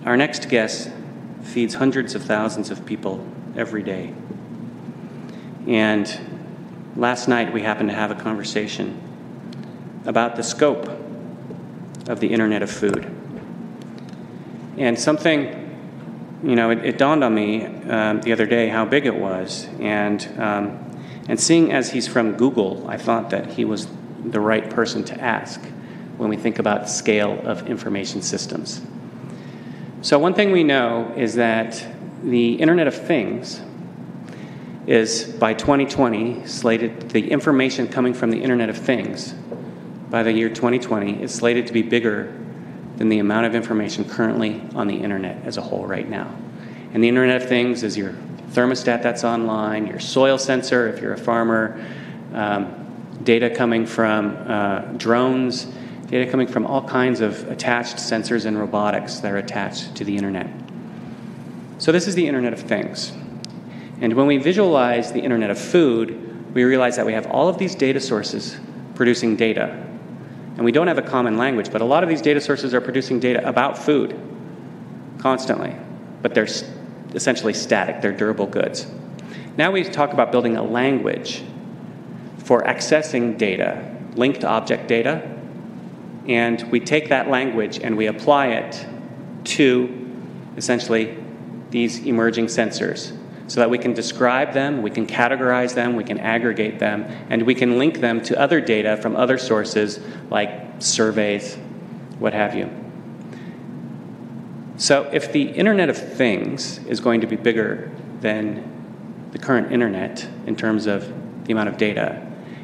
Our next guest feeds hundreds of thousands of people every day. And last night we happened to have a conversation about the scope of the Internet of Food. And something, it dawned on me the other day how big it was. And seeing as he's from Google, I thought that he was the right person to ask when we think about scale of information systems. So one thing we know is that the Internet of Things is, by 2020, slated, the information coming from the Internet of Things by the year 2020 is slated to be bigger than the amount of information currently on the Internet as a whole right now. And the Internet of Things is your thermostat that's online, your soil sensor if you're a farmer, data coming from drones, data coming from all kinds of attached sensors and robotics that are attached to the Internet. So this is the Internet of Things. And when we visualize the Internet of Food, we realize that we have all of these data sources producing data. And we don't have a common language, but a lot of these data sources are producing data about food constantly. But they're essentially static, they're durable goods. Now we talk about building a language for accessing data, linked object data, and we take that language and we apply it to essentially these emerging sensors so that we can describe them, we can categorize them, we can aggregate them, and we can link them to other data from other sources like surveys, what have you. So if the Internet of Things is going to be bigger than the current Internet in terms of the amount of data,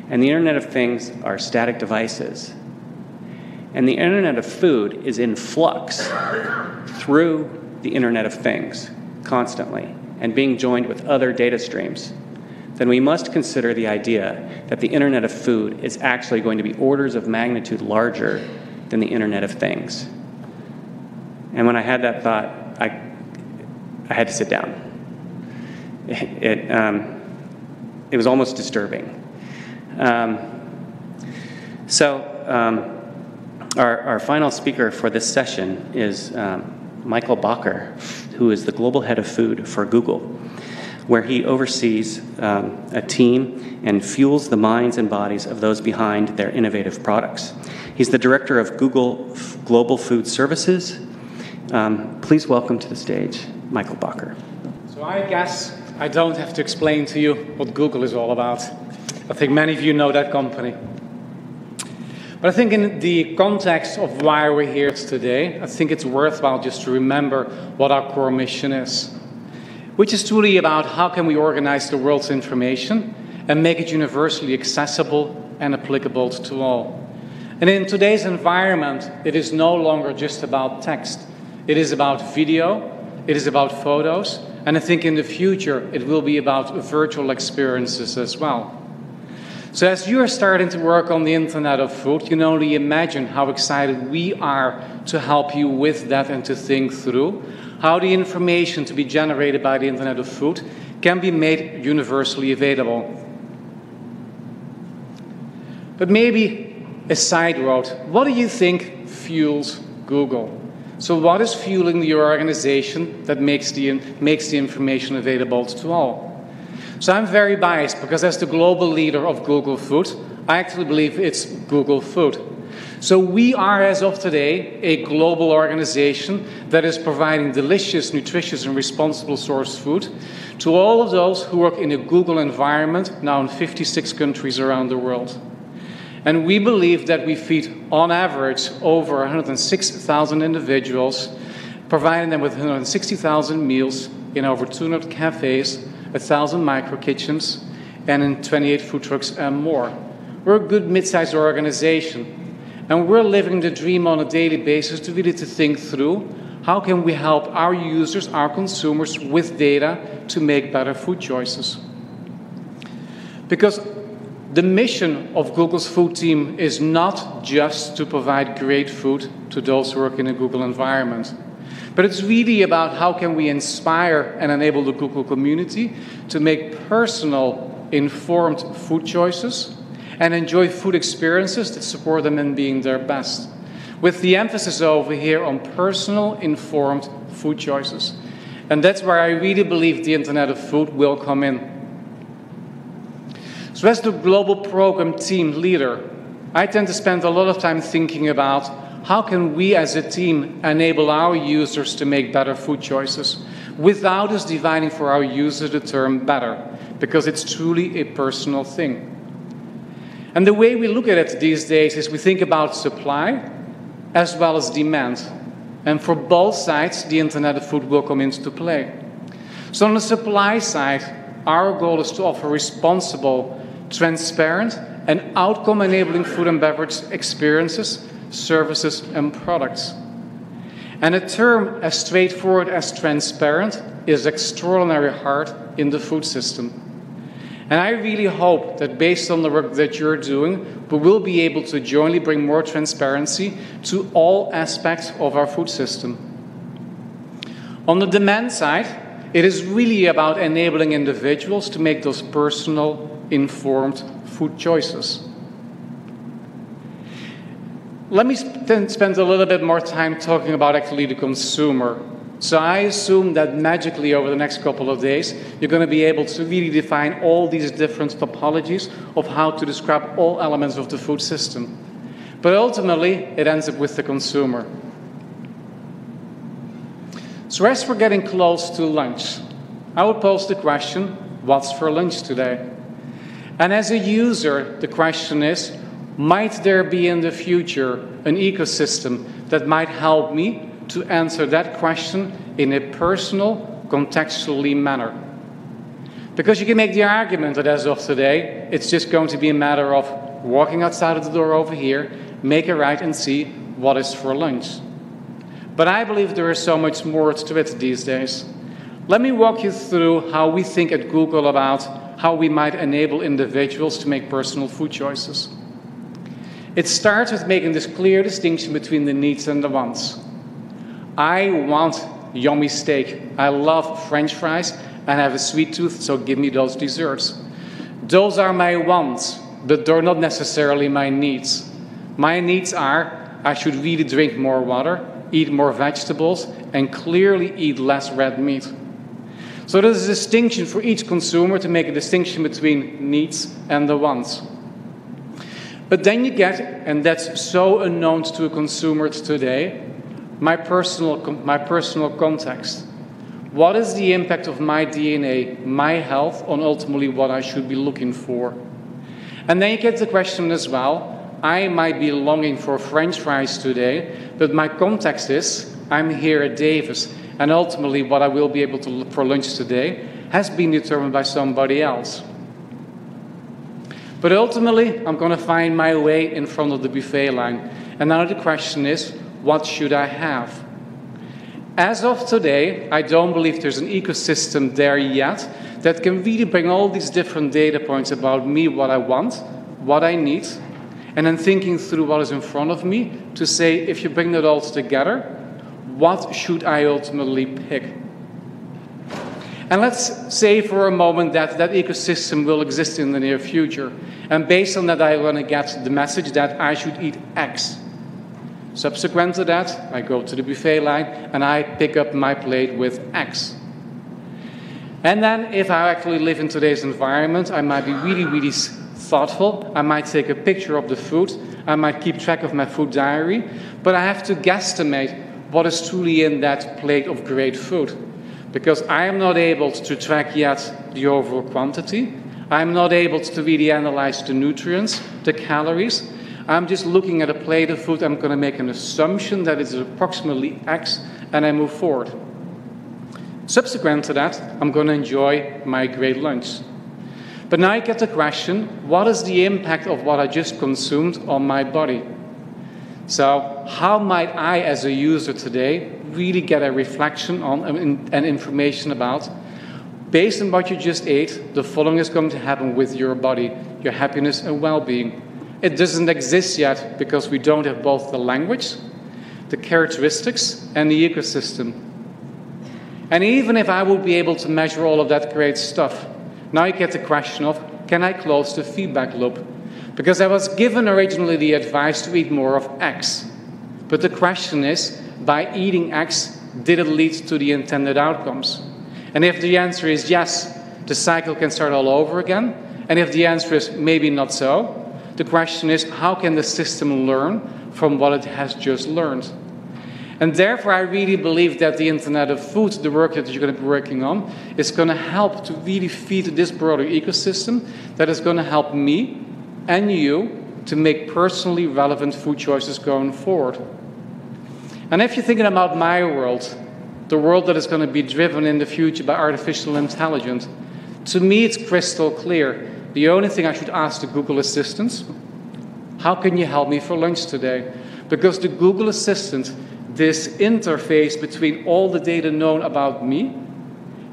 and the Internet of Things are static devices, and the Internet of Food is in flux through the Internet of Things constantly and being joined with other data streams, then we must consider the idea that the Internet of Food is actually going to be orders of magnitude larger than the Internet of Things. And when I had that thought, I had to sit down. It was almost disturbing. Our final speaker for this session is Michiel Bakker, who is the global head of food for Google, where he oversees a team and fuels the minds and bodies of those behind their innovative products. He's the director of Google Global Food Services. Please welcome to the stage Michiel Bakker. So I guess I don't have to explain to you what Google is all about. I think many of you know that company. But I think in the context of why we're here today, I think it's worthwhile just to remember what our core mission is, which is truly about how can we organize the world's information and make it universally accessible and applicable to all. And in today's environment, it is no longer just about text. It is about video, it is about photos, and I think in the future it will be about virtual experiences as well. So as you are starting to work on the Internet of Food, you can only imagine how excited we are to help you with that and to think through how the information to be generated by the Internet of Food can be made universally available. But maybe a side road, what do you think fuels Google? So what is fueling the organization that makes the information available to all? So I'm very biased because as the global leader of Google Food, I actually believe it's Google Food. So we are, as of today, a global organization that is providing delicious, nutritious, and responsible sourced food to all of those who work in a Google environment now in 56 countries around the world. And we believe that we feed, on average, over 106,000 individuals, providing them with 160,000 meals in over 200 cafes, 1,000 micro-kitchens, and in 28 food trucks and more. We're a good mid-sized organization, and we're living the dream on a daily basis to really think through how can we help our users, our consumers, with data to make better food choices. Because the mission of Google's food team is not just to provide great food to those who work in a Google environment, but it's really about how can we inspire and enable the Google community to make personal, informed food choices and enjoy food experiences that support them in being their best. With the emphasis over here on personal, informed food choices. And that's where I really believe the Internet of Food will come in. So as the global program team leader, I tend to spend a lot of time thinking about how can we as a team enable our users to make better food choices without us defining for our user the term better, because it's truly a personal thing. And the way we look at it these days is we think about supply as well as demand. And for both sides, the Internet of Food will come into play. So on the supply side, our goal is to offer responsible, transparent, and outcome-enabling food and beverage experiences, services, and products. And a term as straightforward as transparent is extraordinarily hard in the food system. And I really hope that based on the work that you're doing, we will be able to jointly bring more transparency to all aspects of our food system. On the demand side, it is really about enabling individuals to make those personal, informed food choices. Let me then spend a little bit more time talking about actually the consumer. So I assume that magically over the next couple of days, you're going to be able to really define all these different topologies of how to describe all elements of the food system. But ultimately, it ends up with the consumer. So as we're getting close to lunch, I would pose the question, what's for lunch today? And as a user, the question is, might there be in the future an ecosystem that might help me to answer that question in a personal, contextually manner? Because you can make the argument that as of today, it's just going to be a matter of walking outside of the door over here, make a right and see what is for lunch. But I believe there is so much more to it these days. Let me walk you through how we think at Google about how we might enable individuals to make personal food choices. It starts with making this clear distinction between the needs and the wants. I want yummy steak. I love French fries and I have a sweet tooth, so give me those desserts. Those are my wants, but they're not necessarily my needs. My needs are, I should really drink more water, eat more vegetables, and clearly eat less red meat. So there's a distinction for each consumer to make a distinction between needs and the wants. But then you get, and that's so unknown to a consumer today, my personal context. What is the impact of my DNA, my health, on ultimately what I should be looking for? And then you get the question as well, I might be longing for French fries today, but my context is, I'm here at Davis, and ultimately what I will be able to look for lunch today has been determined by somebody else. But ultimately, I'm going to find my way in front of the buffet line. And now the question is, what should I have? As of today, I don't believe there's an ecosystem there yet that can really bring all these different data points about me, what I want, what I need, and then thinking through what is in front of me to say, if you bring that all together, what should I ultimately pick? And let's say for a moment that that ecosystem will exist in the near future. And based on that, I want to get the message that I should eat X. Subsequent to that, I go to the buffet line and I pick up my plate with X. And then if I actually live in today's environment, I might be really, really thoughtful. I might take a picture of the food. I might keep track of my food diary. But I have to guesstimate what is truly in that plate of great food. Because I am not able to track yet the overall quantity. I'm not able to really analyze the nutrients, the calories. I'm just looking at a plate of food. I'm going to make an assumption that it's approximately X, and I move forward. Subsequent to that, I'm going to enjoy my great lunch. But now I get the question, what is the impact of what I just consumed on my body? So how might I, as a user today, really get a reflection on and information about, based on what you just ate, the following is going to happen with your body, your happiness and well-being. It doesn't exist yet because we don't have both the language, the characteristics, and the ecosystem. And even if I would be able to measure all of that great stuff, now you get the question of, can I close the feedback loop? Because I was given originally the advice to eat more of X. But the question is, by eating X, Did it lead to the intended outcomes? And if the answer is yes, the cycle can start all over again. And if the answer is maybe not so, the question is, how can the system learn from what it has just learned? And therefore, I really believe that the Internet of Food, the work that you're going to be working on, is going to help to really feed this broader ecosystem that is going to help me and you to make personally relevant food choices going forward. And if you're thinking about my world, the world that is going to be driven in the future by artificial intelligence, to me it's crystal clear. The only thing I should ask the Google Assistant, how can you help me for lunch today? Because the Google Assistant, this interface between all the data known about me,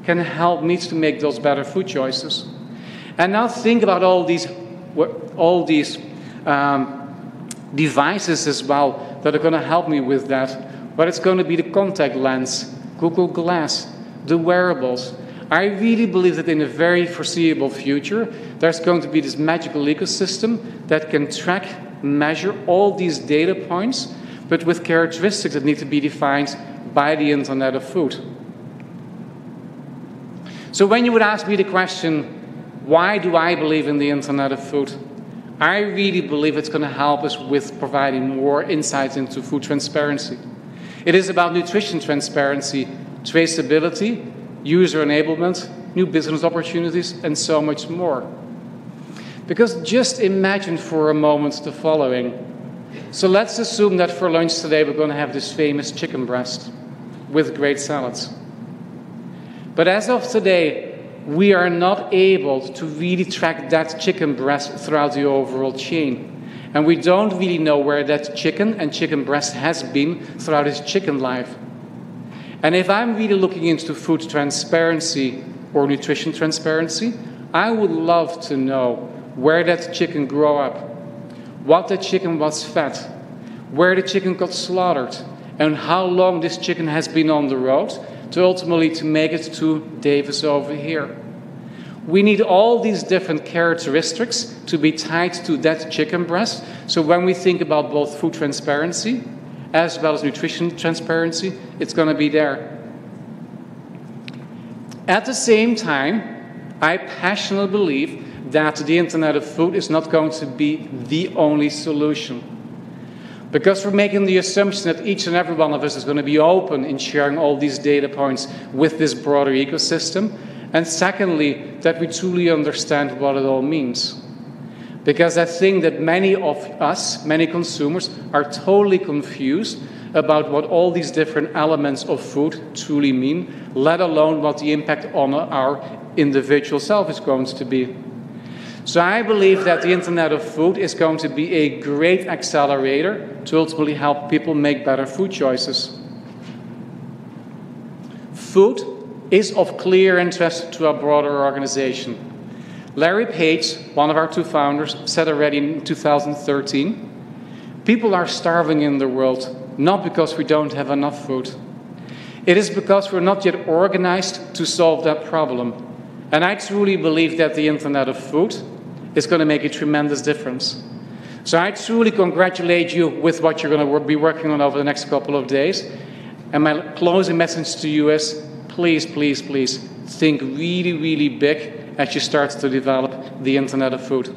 can help me to make those better food choices. And now think about all these devices as well that are going to help me with that. But it's going to be the contact lens, Google Glass, the wearables. I really believe that in the very foreseeable future, there's going to be this magical ecosystem that can track, measure all these data points, but with characteristics that need to be defined by the Internet of Food. So when you would ask me the question, why do I believe in the Internet of Food? I really believe it's going to help us with providing more insights into food transparency. It is about nutrition transparency, traceability, user enablement, new business opportunities, and so much more. Because just imagine for a moment the following. So let's assume that for lunch today we're going to have this famous chicken breast with great salads. But as of today, we are not able to really track that chicken breast throughout the overall chain. And we don't really know where that chicken and chicken breast has been throughout its chicken life. And if I'm really looking into food transparency or nutrition transparency, I would love to know where that chicken grew up, what the chicken was fed, where the chicken got slaughtered, and how long this chicken has been on the road to ultimately to make it to Davis over here. We need all these different characteristics to be tied to that chicken breast. So when we think about both food transparency as well as nutrition transparency, it's going to be there. At the same time, I passionately believe that the Internet of Food is not going to be the only solution. Because we're making the assumption that each and every one of us is going to be open in sharing all these data points with this broader ecosystem. And secondly, that we truly understand what it all means. Because I think that many of us, many consumers, are totally confused about what all these different elements of food truly mean, let alone what the impact on our individual self is going to be. So I believe that the Internet of Food is going to be a great accelerator to ultimately help people make better food choices. Food is of clear interest to a broader organization. Larry Page, one of our two founders, said already in 2013, people are starving in the world, not because we don't have enough food. It is because we're not yet organized to solve that problem. And I truly believe that the Internet of Food is going to make a tremendous difference. So I truly congratulate you with what you're going to be working on over the next couple of days. And my closing message to you is, please, please, please think really, really big as you start to develop the Internet of Food.